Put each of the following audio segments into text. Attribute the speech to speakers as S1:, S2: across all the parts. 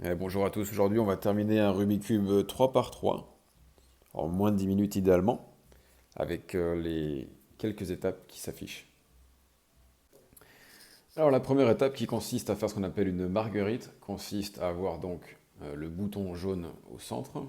S1: Bonjour à tous, aujourd'hui on va terminer un Rubik's Cube 3 par 3 en moins de 10 minutes idéalement, avec les quelques étapes qui s'affichent. Alors la première étape qui consiste à faire ce qu'on appelle une marguerite, consiste à avoir donc le bouton jaune au centre,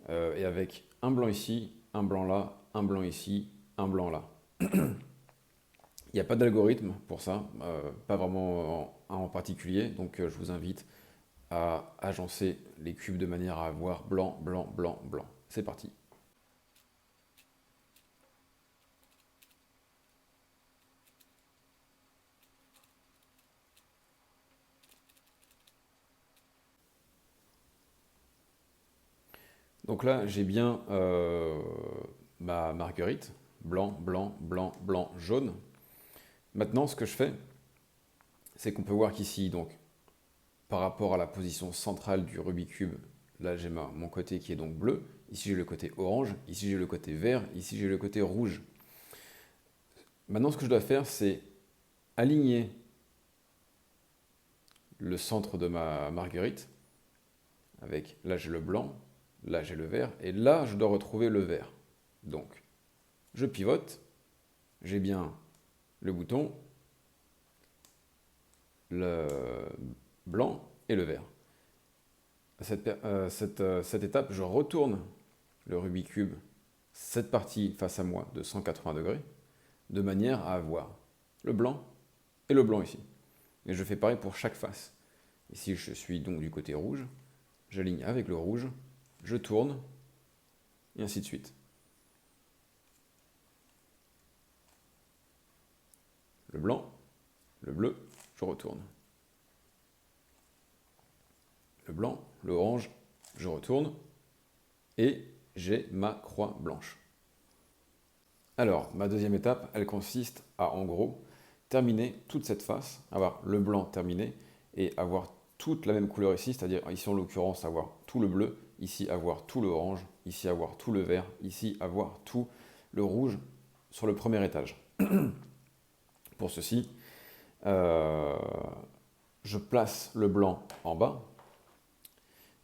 S1: et avec un blanc ici, un blanc là, un blanc ici, un blanc là. Il n'y a pas d'algorithme pour ça, pas vraiment en particulier, donc je vous invite à agencer les cubes de manière à avoir blanc, blanc, blanc, blanc. C'est parti. Donc là, j'ai bien ma marguerite, blanc, blanc, blanc, blanc, jaune. Maintenant, ce que je fais, c'est qu'on peut voir qu'ici, donc, par rapport à la position centrale du Rubik's Cube, là j'ai mon côté qui est donc bleu, ici j'ai le côté orange, ici j'ai le côté vert, ici j'ai le côté rouge. Maintenant, ce que je dois faire, c'est aligner le centre de ma marguerite, avec là j'ai le blanc, là j'ai le vert, et là je dois retrouver le vert. Donc, je pivote, j'ai bien le bouton, le blanc et le vert. À cette étape, je retourne le Rubik's Cube, cette partie face à moi de 180 degrés, de manière à avoir le blanc et le blanc ici. Et je fais pareil pour chaque face. Ici, je suis donc du côté rouge, j'aligne avec le rouge, je tourne, et ainsi de suite. Le blanc, le bleu, je retourne. Le blanc, le orange, je retourne, et j'ai ma croix blanche. Alors, ma deuxième étape, elle consiste à, en gros, terminer toute cette face, avoir le blanc terminé, et avoir toute la même couleur ici, c'est-à-dire ici en l'occurrence avoir tout le bleu, ici avoir tout le orange, ici avoir tout le vert, ici avoir tout le rouge sur le premier étage. Pour ceci, euh, je place le blanc en bas,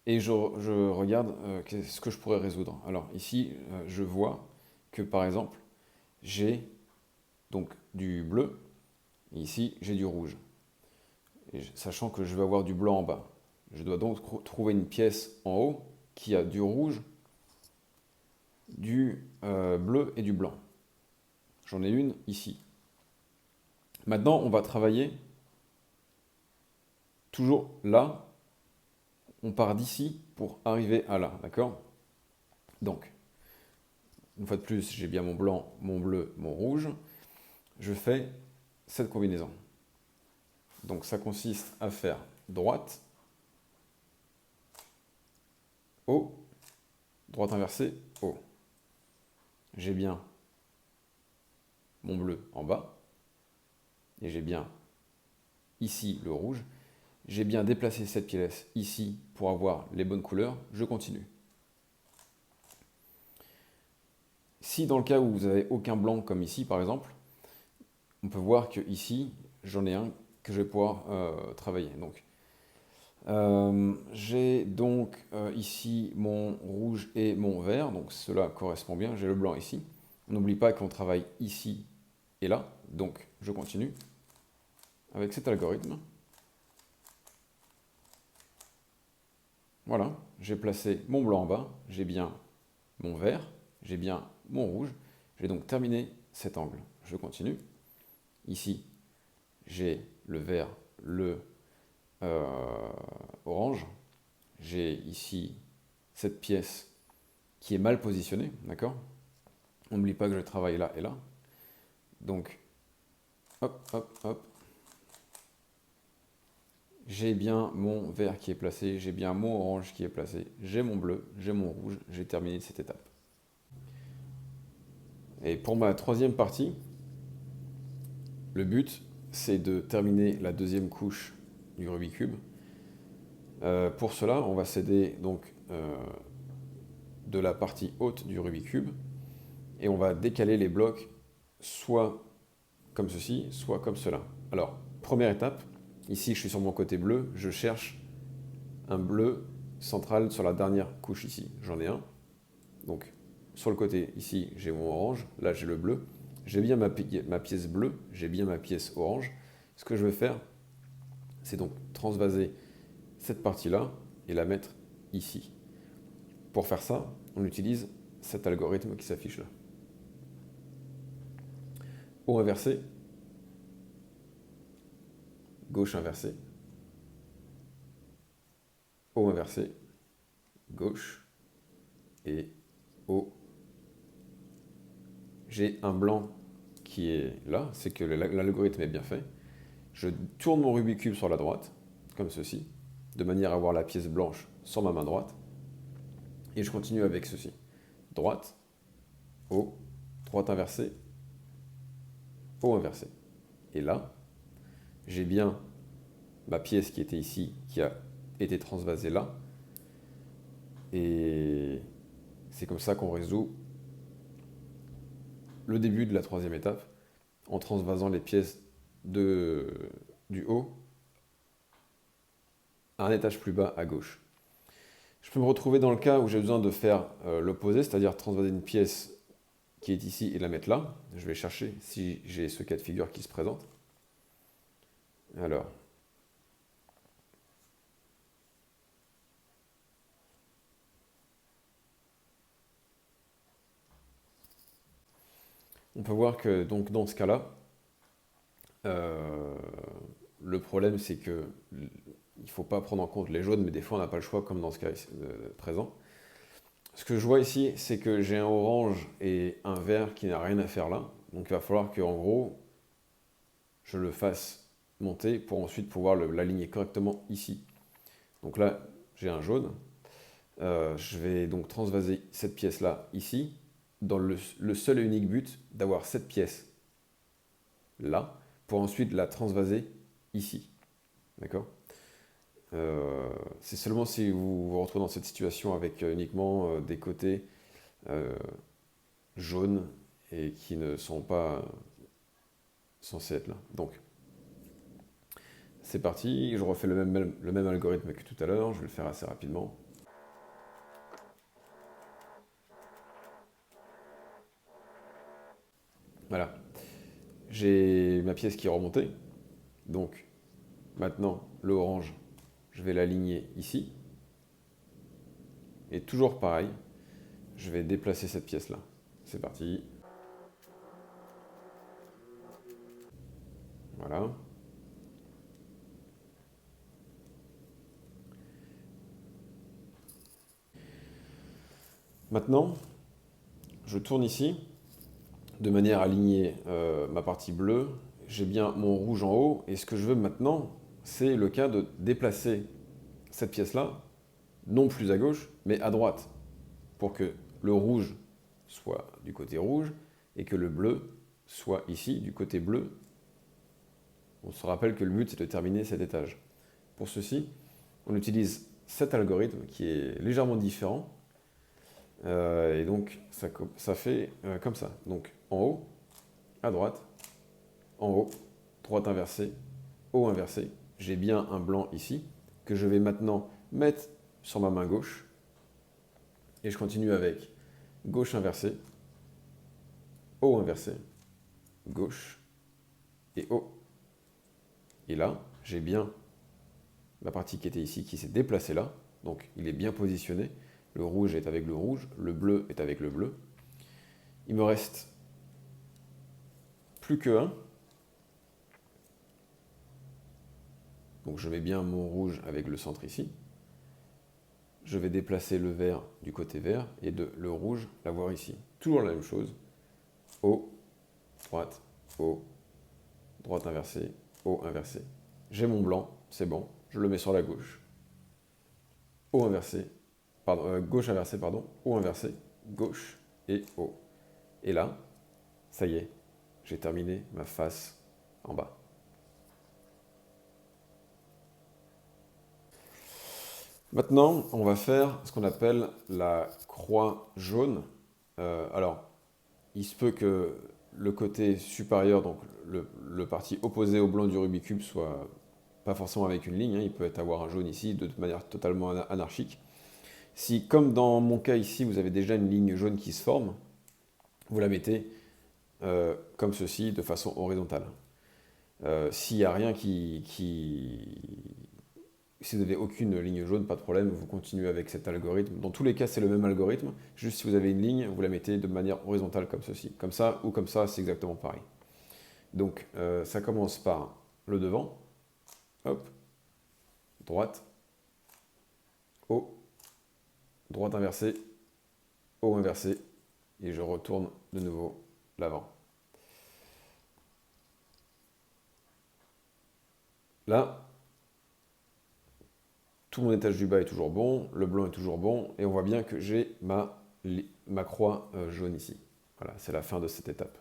S1: et je regarde ce que je pourrais résoudre. Alors ici, je vois que par exemple, j'ai donc du bleu, et ici j'ai du rouge. Et sachant que je vais avoir du blanc en bas. Je dois donc trouver une pièce en haut qui a du rouge, du bleu et du blanc. J'en ai une ici. Maintenant, on va travailler toujours là. On part d'ici pour arriver à là, d'accord? Donc, une fois de plus, j'ai bien mon blanc, mon bleu, mon rouge. Je fais cette combinaison. Donc, ça consiste à faire droite, haut, droite inversée, haut. J'ai bien mon bleu en bas, et j'ai bien ici le rouge. J'ai bien déplacé cette pièce ici pour avoir les bonnes couleurs. Je continue. Si dans le cas où vous n'avez aucun blanc comme ici par exemple, on peut voir que ici j'en ai un que je vais pouvoir travailler. Donc, j'ai donc ici mon rouge et mon vert, donc cela correspond bien. J'ai le blanc ici. On n'oublie pas qu'on travaille ici et là, donc je continue avec cet algorithme. Voilà, j'ai placé mon blanc en bas, j'ai bien mon vert, j'ai bien mon rouge. J'ai donc terminé cet angle. Je continue. Ici, j'ai le vert, le orange. J'ai ici cette pièce qui est mal positionnée, d'accord? On n'oublie pas que je travaille là et là. Donc, hop, hop, hop. J'ai bien mon vert qui est placé, j'ai bien mon orange qui est placé, j'ai mon bleu, j'ai mon rouge, j'ai terminé cette étape. Et pour ma troisième partie, le but, c'est de terminer la deuxième couche du Rubik's Cube. Pour cela, on va s'aider donc de la partie haute du Rubik's Cube et on va décaler les blocs soit comme ceci, soit comme cela. Alors, première étape, ici je suis sur mon côté bleu, je cherche un bleu central sur la dernière couche ici. J'en ai un. Donc, sur le côté ici, j'ai mon orange. Là, j'ai le bleu. J'ai bien ma pièce bleue. J'ai bien ma pièce orange. Ce que je vais faire, c'est donc transvaser cette partie-là et la mettre ici. Pour faire ça, on utilise cet algorithme qui s'affiche là. Haut inversé, gauche inversée, haut inversé, gauche et haut. J'ai un blanc qui est là, c'est que l'algorithme est bien fait. Je tourne mon Rubik's Cube sur la droite, comme ceci, de manière à avoir la pièce blanche sur ma main droite. Et je continue avec ceci. Droite, haut, droite inversée, haut inversé. Et là, j'ai bien ma pièce qui était ici, qui a été transvasée là. Et c'est comme ça qu'on résout le début de la troisième étape, en transvasant les pièces du haut à un étage plus bas à gauche. Je peux me retrouver dans le cas où j'ai besoin de faire l'opposé, c'est-à-dire transvaser une pièce qui est ici et la mettre là. Je vais chercher si j'ai ce cas de figure qui se présente. Alors, on peut voir que donc, dans ce cas-là, le problème c'est que il ne faut pas prendre en compte les jaunes, mais des fois on n'a pas le choix comme dans ce cas présent. Ce que je vois ici, c'est que j'ai un orange et un vert qui n'a rien à faire là. Donc il va falloir que, en gros, je le fasse monter pour ensuite pouvoir l'aligner correctement ici. Donc là, j'ai un jaune. Je vais donc transvaser cette pièce-là ici, dans le seul et unique but d'avoir cette pièce là, pour ensuite la transvaser ici. D'accord? C'est seulement si vous vous retrouvez dans cette situation avec uniquement des côtés jaunes et qui ne sont pas censés être là. Donc, c'est parti, je refais le même algorithme que tout à l'heure, je vais le faire assez rapidement. Voilà, j'ai ma pièce qui est remontée, donc maintenant le orange, je vais l'aligner ici, et toujours pareil, je vais déplacer cette pièce-là. C'est parti. Voilà. Maintenant, je tourne ici, de manière à aligner ma partie bleue. J'ai bien mon rouge en haut, et ce que je veux maintenant, c'est le cas de déplacer cette pièce-là, non plus à gauche, mais à droite, pour que le rouge soit du côté rouge, et que le bleu soit ici, du côté bleu. On se rappelle que le but, c'est de terminer cet étage. Pour ceci, on utilise cet algorithme qui est légèrement différent, et donc ça fait comme ça. Donc en haut, à droite, en haut, droite inversée, haut inversé. J'ai bien un blanc ici, que je vais maintenant mettre sur ma main gauche. Et je continue avec gauche inversée, haut inversé, gauche et haut. Et là, j'ai bien la partie qui était ici qui s'est déplacée là. Donc il est bien positionné. Le rouge est avec le rouge, le bleu est avec le bleu. Il me reste plus que un. Donc je mets bien mon rouge avec le centre ici. Je vais déplacer le vert du côté vert et le rouge l'avoir ici. Toujours la même chose. Haut, droite, haut, droite inversée, haut inversé. J'ai mon blanc, c'est bon. Je le mets sur la gauche. Haut inversé, pardon, gauche inversée, pardon, haut inversé, gauche et haut. Et là, ça y est, j'ai terminé ma face en bas. Maintenant, on va faire ce qu'on appelle la croix jaune. Alors, il se peut que le côté supérieur, donc le parti opposé au blanc du Rubik's Cube, soit pas forcément avec une ligne, hein, il peut avoir un jaune ici de manière totalement anarchique. Si, comme dans mon cas ici, vous avez déjà une ligne jaune qui se forme, vous la mettez comme ceci, de façon horizontale. S'il n'y a rien si vous n'avez aucune ligne jaune, pas de problème, vous continuez avec cet algorithme. Dans tous les cas, c'est le même algorithme, juste si vous avez une ligne, vous la mettez de manière horizontale comme ceci. Comme ça ou comme ça, c'est exactement pareil. Donc, ça commence par le devant, hop, droite, haut, droite inversée, haut inversé, et je retourne de nouveau l'avant. Là, tout mon étage du bas est toujours bon, le blanc est toujours bon, et on voit bien que j'ai ma croix jaune ici. Voilà, c'est la fin de cette étape.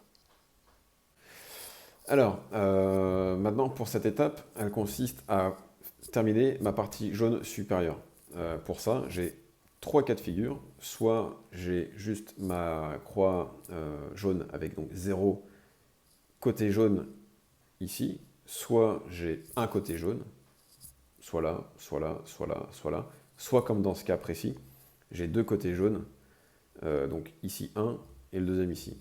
S1: Alors, maintenant pour cette étape, elle consiste à terminer ma partie jaune supérieure. Pour ça, j'ai trois cas de figure. Soit j'ai juste ma croix jaune avec donc 0 côté jaune ici, soit j'ai un côté jaune, soit là, soit là, soit là, soit là, soit comme dans ce cas précis, j'ai deux côtés jaunes, donc ici un et le deuxième ici.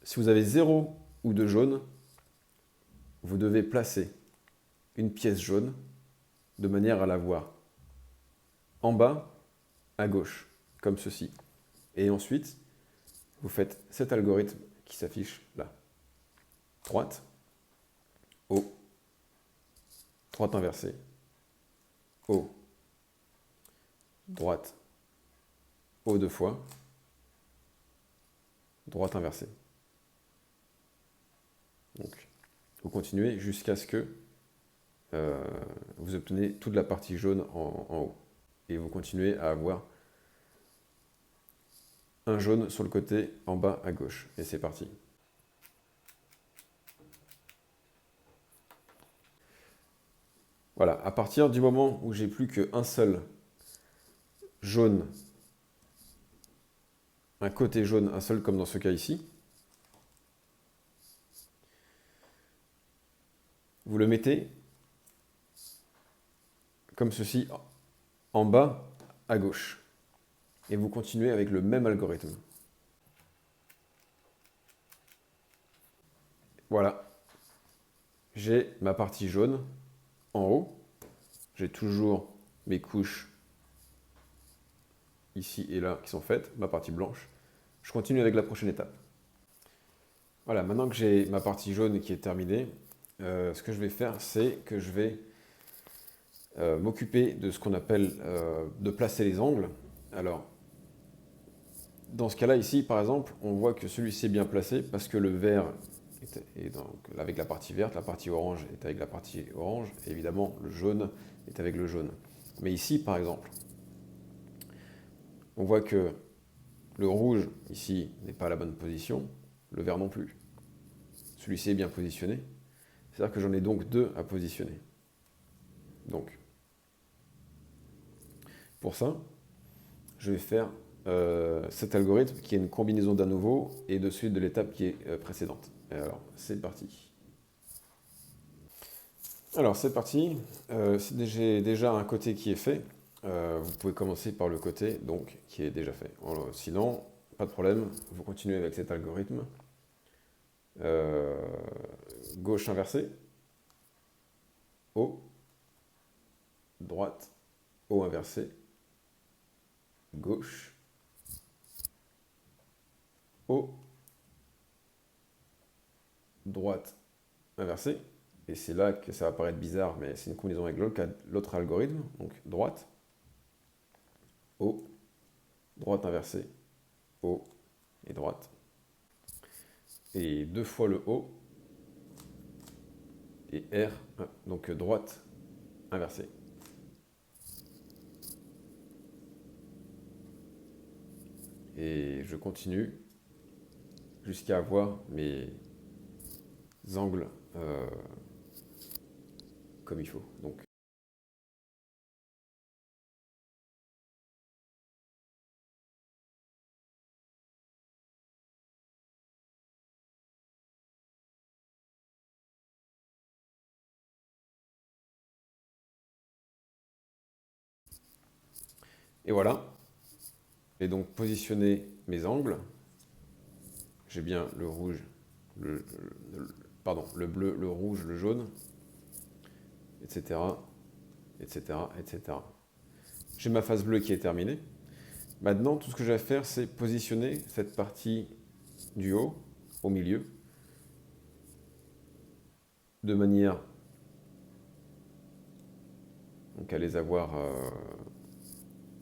S1: Si vous avez 0 ou 2 jaunes, vous devez placer une pièce jaune de manière à la voir en bas à gauche, comme ceci. Et ensuite, vous faites cet algorithme qui s'affiche là. Droite, haut, droite inversée, haut, droite, haut deux fois, droite inversée. Donc, vous continuez jusqu'à ce que vous obtenez toute la partie jaune en haut. Et vous continuez à avoir un jaune sur le côté en bas à gauche. Et c'est parti. Voilà, à partir du moment où j'ai plus qu'un seul jaune, un côté jaune, un seul comme dans ce cas ici, vous le mettez comme ceci en bas à gauche. Et vous continuez avec le même algorithme. Voilà, j'ai ma partie jaune en haut. J'ai toujours mes couches ici et là qui sont faites, ma partie blanche. Je continue avec la prochaine étape. Voilà, maintenant que j'ai ma partie jaune qui est terminée, ce que je vais faire, c'est que je vais m'occuper de ce qu'on appelle de placer les angles. Alors, dans ce cas-là, ici, par exemple, on voit que celui-ci est bien placé parce que le vert est donc avec la partie verte, la partie orange est avec la partie orange, et évidemment, le jaune est avec le jaune. Mais ici, par exemple, on voit que le rouge, ici, n'est pas à la bonne position, le vert non plus. Celui-ci est bien positionné, c'est-à-dire que j'en ai donc deux à positionner. Donc, pour ça, je vais faire cet algorithme qui est une combinaison d'un nouveau et de celui de l'étape qui est précédente. Et alors, c'est parti. Alors, c'est parti. J'ai déjà un côté qui est fait. Vous pouvez commencer par le côté donc, qui est déjà fait. Alors, sinon, pas de problème, vous continuez avec cet algorithme. Gauche inversée, haut, droite, haut inversé, gauche, haut, droite, inversée. Et c'est là que ça va paraître bizarre, mais c'est une combinaison avec l'autre algorithme. Donc droite, haut, droite inversée, haut et droite. Et deux fois le haut et R, donc droite inversée. Et je continue jusqu'à avoir mes angles comme il faut. Donc Et voilà. Et donc positionner mes angles. J'ai bien le rouge, pardon, le bleu, le rouge, le jaune, etc., etc., etc. J'ai ma face bleue qui est terminée. Maintenant, tout ce que j'ai à faire, c'est positionner cette partie du haut, au milieu, de manière donc, à les avoir,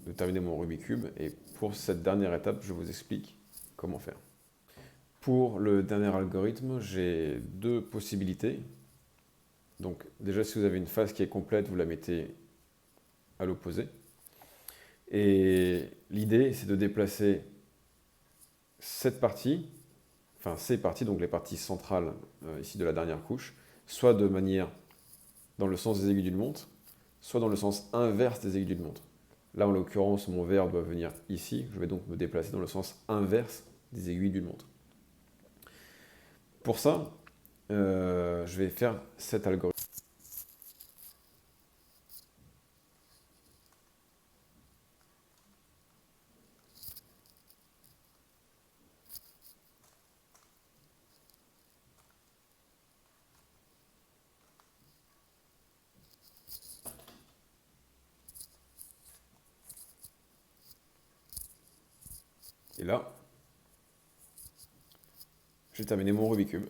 S1: de terminer mon Rubik's Cube. Et pour cette dernière étape, je vous explique comment faire. Pour le dernier algorithme, j'ai deux possibilités. Donc déjà, si vous avez une face qui est complète, vous la mettez à l'opposé. Et l'idée, c'est de déplacer cette partie, enfin ces parties, donc les parties centrales ici de la dernière couche, soit de manière dans le sens des aiguilles d'une montre, soit dans le sens inverse des aiguilles d'une montre. Là, en l'occurrence, mon verre doit venir ici. Je vais donc me déplacer dans le sens inverse des aiguilles d'une montre. Pour ça, je vais faire cet algorithme. Et là, j'ai terminé mon Rubik's Cube.